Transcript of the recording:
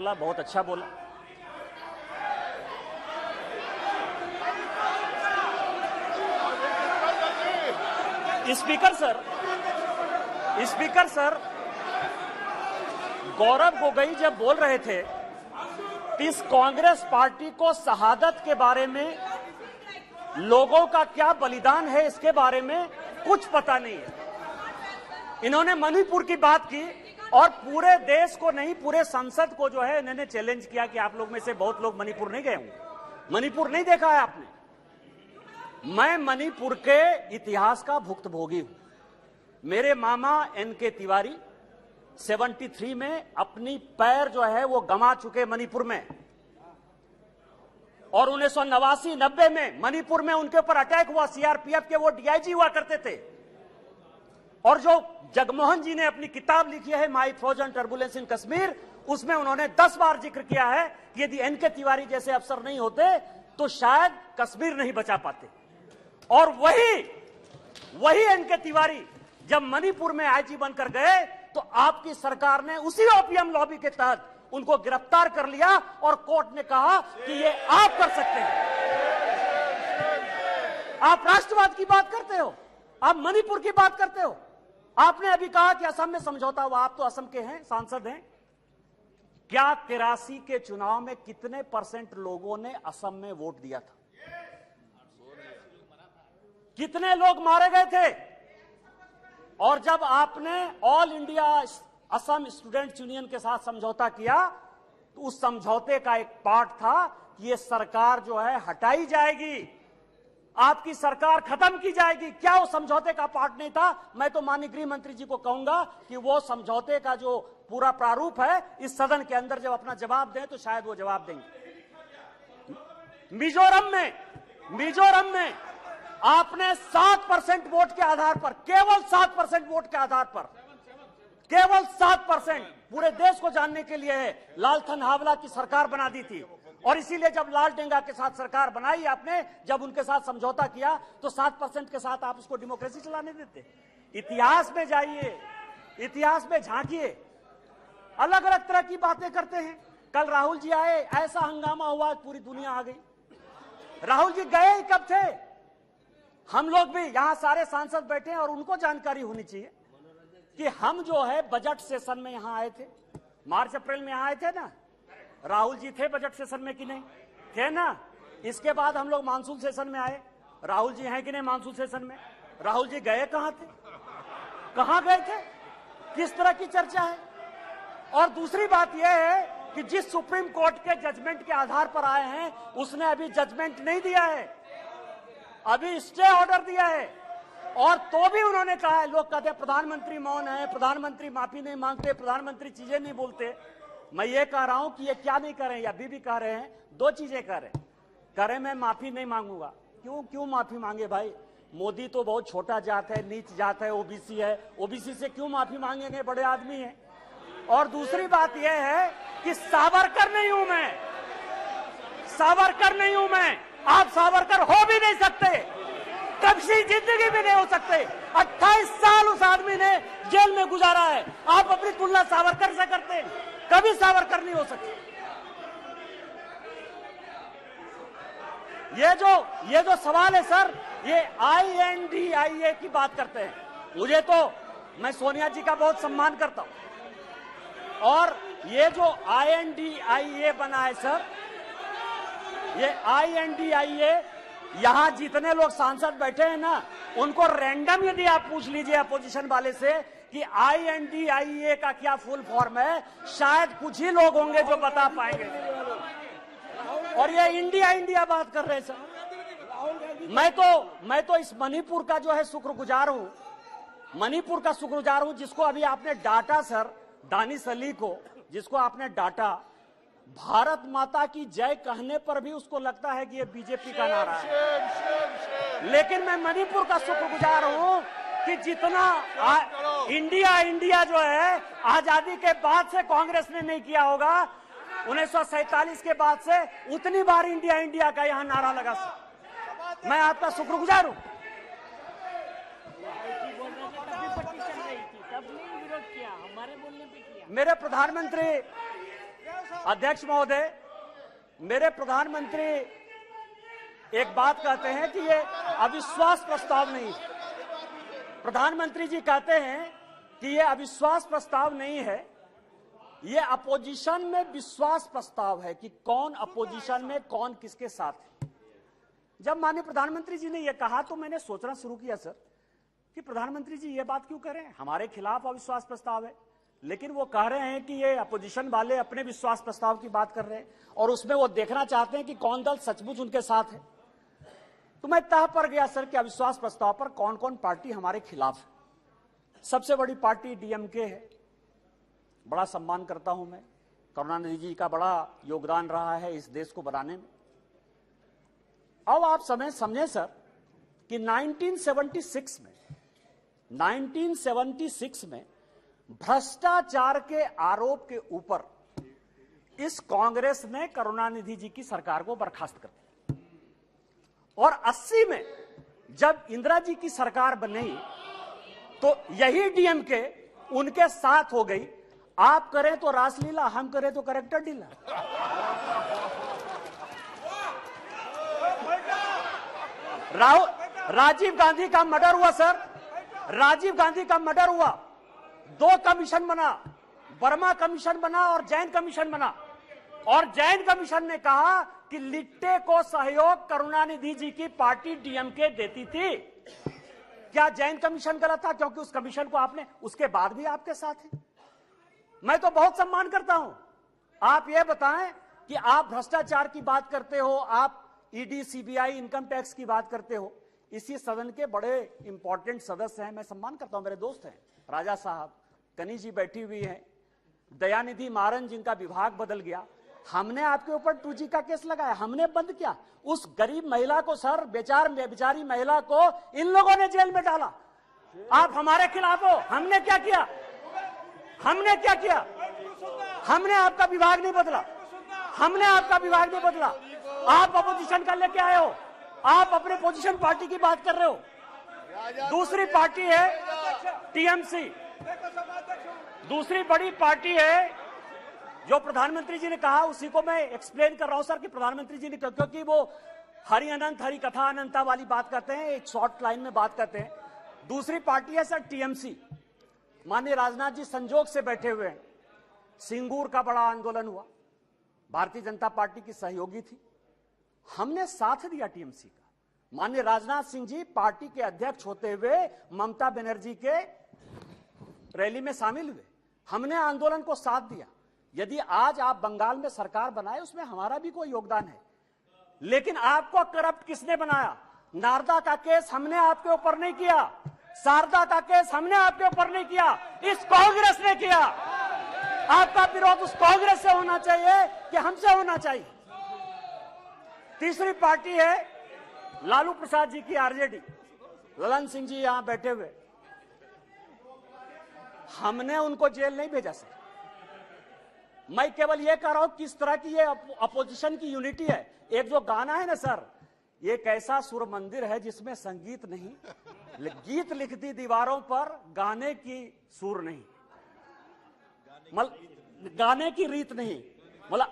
बहुत अच्छा बोला। स्पीकर सर गौरव गोगोई जब बोल रहे थे इस कांग्रेस पार्टी को शहादत के बारे में, लोगों का क्या बलिदान है इसके बारे में कुछ पता नहीं है। इन्होंने मणिपुर की बात की और पूरे देश को नहीं, पूरे संसद को जो है इन्होंने चैलेंज किया कि आप लोग में से बहुत लोग मणिपुर नहीं गए होंगे, मणिपुर नहीं देखा है आपने। मैं मणिपुर के इतिहास का भुक्तभोगी हूं। मेरे मामा एनके तिवारी 73 में अपनी पैर जो है वो गंवा चुके मणिपुर में, और 1989-90 में मणिपुर में उनके ऊपर अटैक हुआ। सीआरपीएफ के वो डीआईजी हुआ करते थे। और जो जगमोहन जी ने अपनी किताब लिखी है माई फ्रोजन टर्बुलेंस इन कश्मीर, उसमें उन्होंने 10 बार जिक्र किया है कि यदि एनके तिवारी जैसे अफसर नहीं होते तो शायद कश्मीर नहीं बचा पाते। और वही एनके तिवारी जब मणिपुर में आईजी बनकर गए तो आपकी सरकार ने उसी ओपीएम लॉबी के तहत उनको गिरफ्तार कर लिया और कोर्ट ने कहा कि ये आप कर सकते हैं। आप राष्ट्रवाद की बात करते हो, आप मणिपुर की बात करते हो। आपने अभी कहा कि असम में समझौता हुआ, आप तो असम के हैं, सांसद हैं। क्या 83 के चुनाव में कितने % लोगों ने असम में वोट दिया था? कितने लोग मारे गए थे? और जब आपने all India Assam students union के साथ समझौता किया तो उस समझौते का एक पार्ट था कि ये सरकार जो है हटाई जाएगी, आपकी सरकार खत्म की जाएगी। क्या वो समझौते का पार्ट नहीं था? मैं तो माननीय गृह मंत्री जी को कहूंगा कि वो समझौते का जो पूरा प्रारूप है इस सदन के अंदर जब अपना जवाब दें तो शायद वो जवाब देंगे। मिजोरम में आपने 7% वोट के आधार पर, केवल 7% वोट के आधार पर, केवल 7% पूरे देश को जानने के लिए है, लालथन हावला की सरकार बना दी थी। और इसीलिए जब लाल डेंगा के साथ सरकार बनाई आपने, जब उनके साथ समझौता किया तो 7% के साथ आप उसको डेमोक्रेसी चलाने देते। इतिहास में जाइए, इतिहास में झांकिए, अलग अलग तरह की बातें करते हैं। कल राहुल जी आए, ऐसा हंगामा हुआ, पूरी दुनिया आ गई। राहुल जी गए ही कब थे? हम लोग भी यहां सारे सांसद बैठे हैं और उनको जानकारी होनी चाहिए कि हम जो है बजट सेशन में यहां आए थे, मार्च अप्रैल में यहां आए थे ना। राहुल जी थे बजट सेशन में कि नहीं थे ना? इसके बाद हम लोग मानसून सेशन में आए, राहुल जी हैं कि नहीं मानसून सेशन में? राहुल जी गए कहां थे, कहां गए थे, किस तरह की चर्चा है? और दूसरी बात यह है कि जिस सुप्रीम कोर्ट के जजमेंट के आधार पर आए हैं उसने अभी जजमेंट नहीं दिया है, अभी स्टे ऑर्डर दिया है। और तो भी उन्होंने कहा है, लोग कहते हैं प्रधानमंत्री मौन है, प्रधानमंत्री माफी नहीं मांगते, प्रधानमंत्री चीजें नहीं बोलते। मैं ये कह रहा हूं कि ये क्या नहीं कर रहे हैं, या अभी भी कह रहे हैं, दो चीजें कह रहे हैं। मैं माफी नहीं मांगूंगा। क्यों माफी मांगे भाई? मोदी तो बहुत छोटा जात है, नीच जात है, ओबीसी है, ओबीसी से क्यों माफी मांगेंगे? बड़े आदमी हैं। और दूसरी बात यह है कि सावरकर नहीं हूं मैं, सावरकर नहीं हूं मैं। आप सावरकर हो भी नहीं सकते, कभी जिंदगी भी नहीं हो सकते। 28 साल उस आदमी ने जेल में गुजारा है, आप अपनी तुलना सावरकर से करते हैं? कभी सावरकर नहीं हो सकते। ये जो सवाल है सर, ये INDIA की बात करते हैं। मुझे तो, मैं सोनिया जी का बहुत सम्मान करता हूं, और ये जो INDIA बना है सर, ये INDIA, यहां जितने लोग सांसद बैठे हैं ना, उनको रैंडम यदि आप पूछ लीजिए अपोजिशन वाले से कि INDIA का क्या फुल फॉर्म है, शायद कुछ ही लोग होंगे जो बता पाएंगे। और ये इंडिया बात कर रहे हैं सर। मैं तो इस मणिपुर का जो है शुक्रगुजार हूं, मणिपुर का शुक्रगुजार हूं, जिसको अभी आपने डांटा सर, दानिश अली को, जिसको आपने डांटा। भारत माता की जय कहने पर भी उसको लगता है कि ये बीजेपी का नारा है। लेकिन मैं मणिपुर का शुक्रगुजार हूं कि जितना इंडिया जो है आजादी के बाद से कांग्रेस ने नहीं किया होगा, 1947 के बाद से उतनी बार इंडिया का यहां नारा लगा। मैं आपका शुक्रगुजार हूं। मेरे प्रधानमंत्री अध्यक्ष महोदय, मेरे प्रधानमंत्री एक बात कहते हैं कि ये अविश्वास प्रस्ताव नहीं है। प्रधानमंत्री जी कहते हैं कि ये अविश्वास प्रस्ताव नहीं है, ये अपोजिशन में विश्वास प्रस्ताव है कि कौन अपोजिशन में कौन किसके साथ है। जब माननीय प्रधानमंत्री जी ने यह कहा तो मैंने सोचना शुरू किया सर कि प्रधानमंत्री जी ये बात क्यों कह रहे हैं, हमारे खिलाफ अविश्वास प्रस्ताव है, लेकिन वो कह रहे हैं कि ये अपोजिशन वाले अपने विश्वास प्रस्ताव की बात कर रहे हैं और उसमें वो देखना चाहते हैं कि कौन दल सचमुच उनके साथ है। तो मैं तह पर गया सर कि अविश्वास प्रस्ताव पर कौन कौन पार्टी हमारे खिलाफ है। सबसे बड़ी पार्टी डीएमके है, बड़ा सम्मान करता हूं मैं, करुणानिधि जी का बड़ा योगदान रहा है इस देश को बनाने में। अब आप समझे सर कि 1976 में भ्रष्टाचार के आरोप के ऊपर इस कांग्रेस ने करुणानिधि जी की सरकार को बर्खास्त कर दिया और 80 में जब इंदिरा जी की सरकार बनी तो यही डीएमके उनके साथ हो गई। आप करें तो रासलीला, हम करें तो करेक्टर ढीला। राजीव गांधी का मर्डर हुआ सर, राजीव गांधी का मर्डर हुआ, 2 कमीशन बना, वर्मा कमीशन बना और जैन कमीशन बना, और जैन कमीशन ने कहा कि लिट्टे को सहयोग करुणानिधि जी की पार्टी डीएमके देती थी। क्या जैन कमीशन गलत था? क्योंकि उस कमीशन को आपने उसके बाद भी आपके साथ है। मैं तो बहुत सम्मान करता हूं। आप ये बताएं कि आप भ्रष्टाचार की बात करते हो, आप ईडी, सीबीआई, इनकम टैक्स की बात करते हो, इसी सदन के बड़े इंपॉर्टेंट सदस्य हैं, मैं सम्मान करता हूं, मेरे दोस्त हैं, राजा साहब, कनी जी बैठी हुई है, दयानिधि मारन जिनका विभाग बदल गया। हमने आपके ऊपर 2G का केस लगाया, हमने बंद किया। उस गरीब महिला को सर, बेचारी महिला को इन लोगों ने जेल में डाला। आप हमारे खिलाफ हो। हमने क्या किया? हमने क्या किया? हमने आपका विभाग नहीं बदला, हमने आपका विभाग नहीं बदला। आप अपोजिशन का लेके आए हो, आप अपने पोजीशन पार्टी की बात कर रहे हो। दूसरी पार्टी है टीएमसी, दूसरी बड़ी पार्टी है जो प्रधानमंत्री जी ने कहा, उसी को मैं एक्सप्लेन कर रहा हूं सर कि प्रधानमंत्री जी ने, क्योंकि वो हरि अनंत हरि कथा अनंता वाली बात करते हैं, एक शॉर्ट लाइन में बात करते हैं। दूसरी पार्टी है सर टीएमसी। माननीय राजनाथ जी संजोग से बैठे हुए हैं। सिंगूर का बड़ा आंदोलन हुआ, भारतीय जनता पार्टी की सहयोगी थी, हमने साथ दिया टीएमसी का। माननीय राजनाथ सिंह जी पार्टी के अध्यक्ष होते हुए ममता बनर्जी के रैली में शामिल हुए, हमने आंदोलन को साथ दिया। यदि आज आप बंगाल में सरकार बनाए, उसमें हमारा भी कोई योगदान है, लेकिन आपको करप्ट किसने बनाया? नारदा का केस हमने आपके ऊपर नहीं किया, शारदा का केस हमने आपके ऊपर नहीं किया, इस कांग्रेस ने किया। आपका विरोध उस कांग्रेस से होना चाहिए कि हमसे होना चाहिए? तीसरी पार्टी है लालू प्रसाद जी की आरजेडी, ललन सिंह जी यहां बैठे हुए, हमने उनको जेल नहीं भेजा सर। मैं केवल ये कह रहा हूं किस तरह की ये अपोजिशन की यूनिटी है। एक जो गाना है ना सर, ये कैसा सुर मंदिर है जिसमें संगीत नहीं, गीत लिख दी दीवारों पर, गाने की सुर नहीं, गाने की रीत नहीं। मतलब